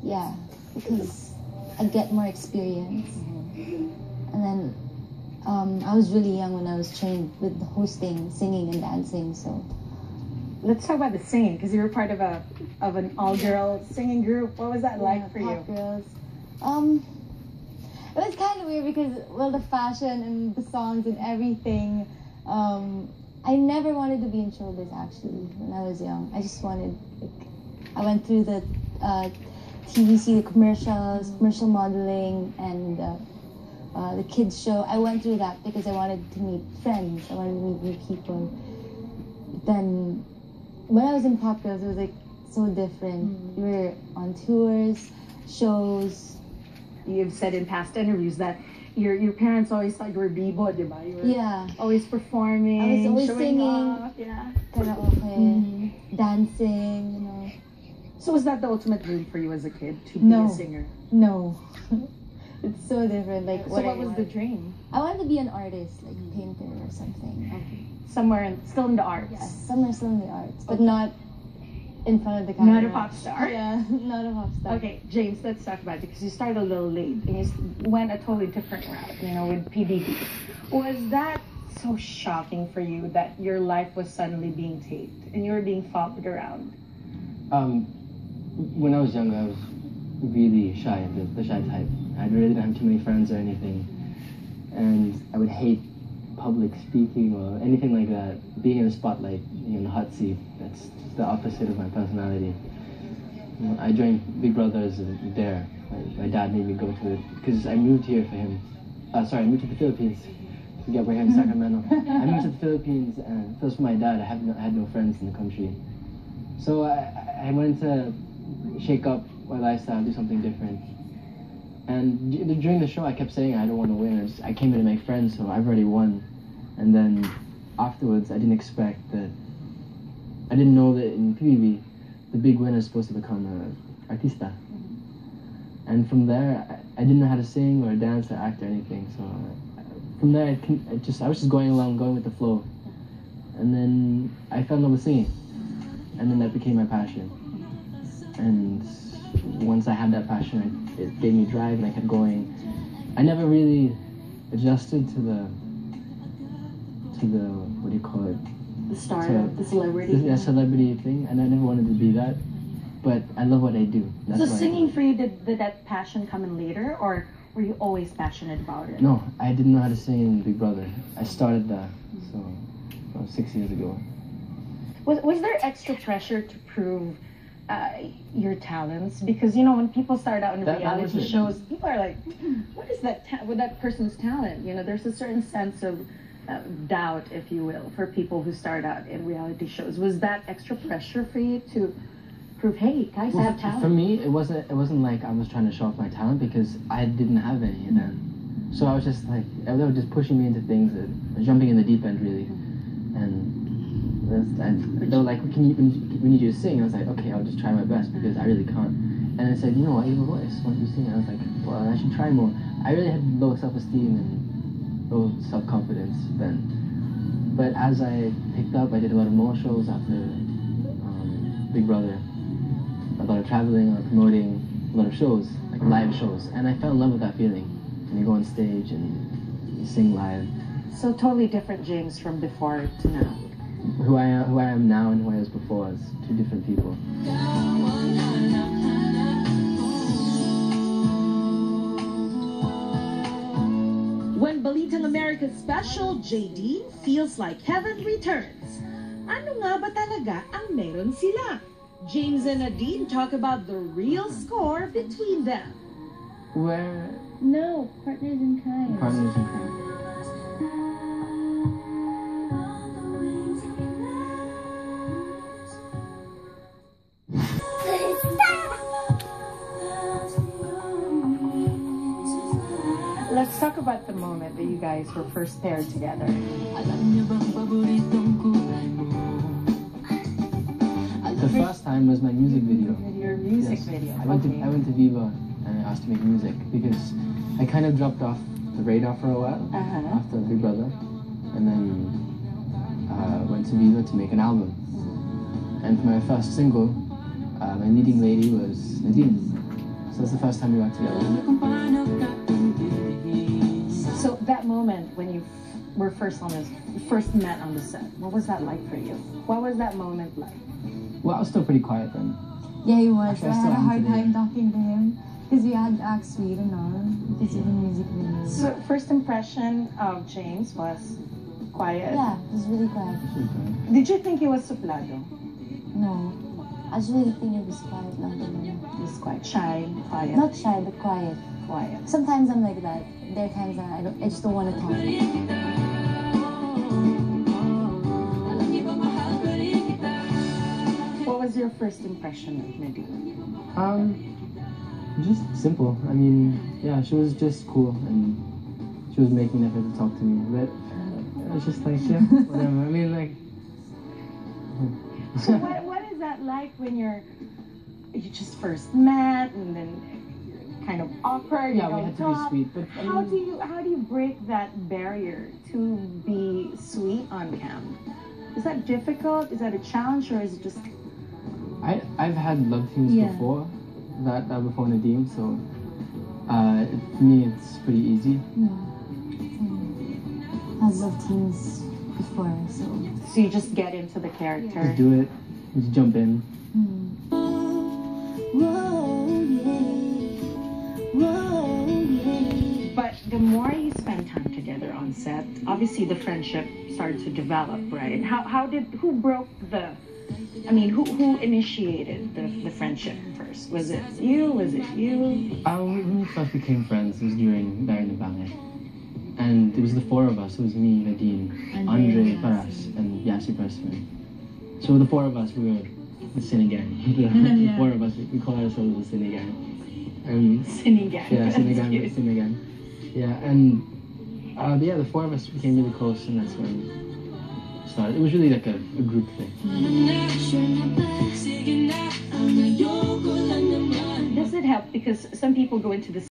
Yeah, because I get more experience. And then I was really young when I was trained with hosting, singing, and dancing. So let's talk about the singing, because you were part of an all-girl singing group. What was that like for Pop you? Girls. It was kind of weird because, well, the fashion and the songs and everything. I never wanted to be in showbiz actually when I was young. I just wanted, like, I went through the TVC, the commercials, commercial modeling, and the kids show. I went through that because I wanted to meet friends. I wanted to meet new people. Then when I was in Pop Girls, it was like so different. We were on tours, shows. You've said in past interviews that your parents always thought you were bibo, diba? You were always performing, I was always showing singing, off, karaoke, dancing, you know. So was that the ultimate dream for you as a kid, to be a singer? No. It's so different. Like, so what was the dream? I wanted to be an artist, like a painter or something. Okay. Somewhere still in the arts. Yes, somewhere still in the arts, but not in front of the camera. Not a pop star. Yeah, not a pop star. Okay, James, let's talk about it, because you started a little late and you went a totally different route, you know, with PBB. Was that so shocking for you that your life was suddenly being taped and you were being followed around? When I was younger, I was really shy, the shy type. I really didn't have too many friends or anything, and I would hate public speaking or anything like that. Being in the spotlight, in the hot seat, that's the opposite of my personality. I joined Big Brother as a dare. My dad made me go to it because I moved here for him. I moved to the Philippines. We're here in Sacramento. I moved to the Philippines, and first for my dad, I had no friends in the country. So I wanted to shake up my lifestyle, do something different. And during the show, I kept saying I don't want to win. I came in to make friends, so I've already won. And then afterwards, I didn't expect that. I didn't know that in PBB, the big winner is supposed to become an artista. And from there, I didn't know how to sing or dance or act or anything. So from there, I was just going along, going with the flow. And then I fell in love with singing. And then that became my passion. And once I had that passion, it gave me drive and I kept going. I never really adjusted to the what do you call it? The stardom, the celebrity. The celebrity thing, and I never wanted to be that. But I love what I do. That's so singing for you, did that passion come in later, or were you always passionate about it? No, I didn't know how to sing in Big Brother. I started that, so 6 years ago. Was there extra pressure to prove your talents? Because when people start out in reality shows, people are like, what is that with that person's talent? There's a certain sense of doubt, if you will, for people who start out in reality shows. Was that extra pressure for you to prove, hey, guys, I have talent? For me, it wasn't like I was trying to show off my talent, because I didn't have any then. So I was just like, they were just pushing me into things, jumping in the deep end, really. And they were like, we need you to sing. I was like, okay, I'll just try my best, because I really can't. And they said, you know what, you have a voice, why don't you sing? I was like, well, I should try more. I really had low self-esteem and low self-confidence then. But as I picked up, I did a lot of more shows after Big Brother. A lot of traveling, promoting a lot of shows, like live shows. And I fell in love with that feeling. And you go on stage and you sing live. So totally different James from before to now. Who I am now and who I was before is two different people. When Balitang America's special, JaDine feels like heaven returns. Ano nga ba talaga ang meron sila? James and JaDine talk about the real score between them. No, partners in crime. Partners in crime. Let's talk about the moment that you guys were first paired together. The first time was my music video. Your music video. I went to Viva and I asked to make music because I kind of dropped off the radar for a while after Big Brother, and then went to Viva to make an album. And for my first single, my leading lady was Nadine. So it's the first time we got together. So that moment when you were first met on the set, what was that like for you? What was that moment like? Well, I was still pretty quiet then. Yeah, he was. Actually, I I had still a am hard today. time talking to him because we had to act sweet and all because of the music video. So first impression of James was quiet. Yeah, it was really quiet. Did you think he was suplado? No, I just really think it was quiet lang naman. He was quite shy, quiet. Not shy, but quiet. Quiet. Sometimes I'm like that. There are times that I just don't want to talk. What was your first impression of Nadine? Just simple. I mean, yeah, she was just cool and she was making an effort to talk to me. But I was just like, yeah, whatever. I mean, like. So what is that like when you just first met and then you're kind of awkward? Yeah, you we don't had to talk. be sweet. But I mean, How do you break that barrier to be sweet on cam? Is that difficult? Is that a challenge, or is it just? I've had love teams Yeah. before, before Nadine, so for me it's pretty easy. Has love teams before, so. So you just get into the character. Just do it, just jump in. But the more you spend time together on set, obviously the friendship started to develop, right? Who broke who initiated the friendship first? Was it you? When we first became friends, it was during Balitang. And it was the four of us. It was me, Nadine, Andre Paras, and Yasi Pressman. So the four of us, we were the Cine Gang. The four of us, we call ourselves the Cine Gang. Cine Gang. Yeah, Cine Gang, Cute. Cine Gang. Yeah, and the four of us became really close, and that's when it started. It was really like a group thing. Does it help? Because some people go into the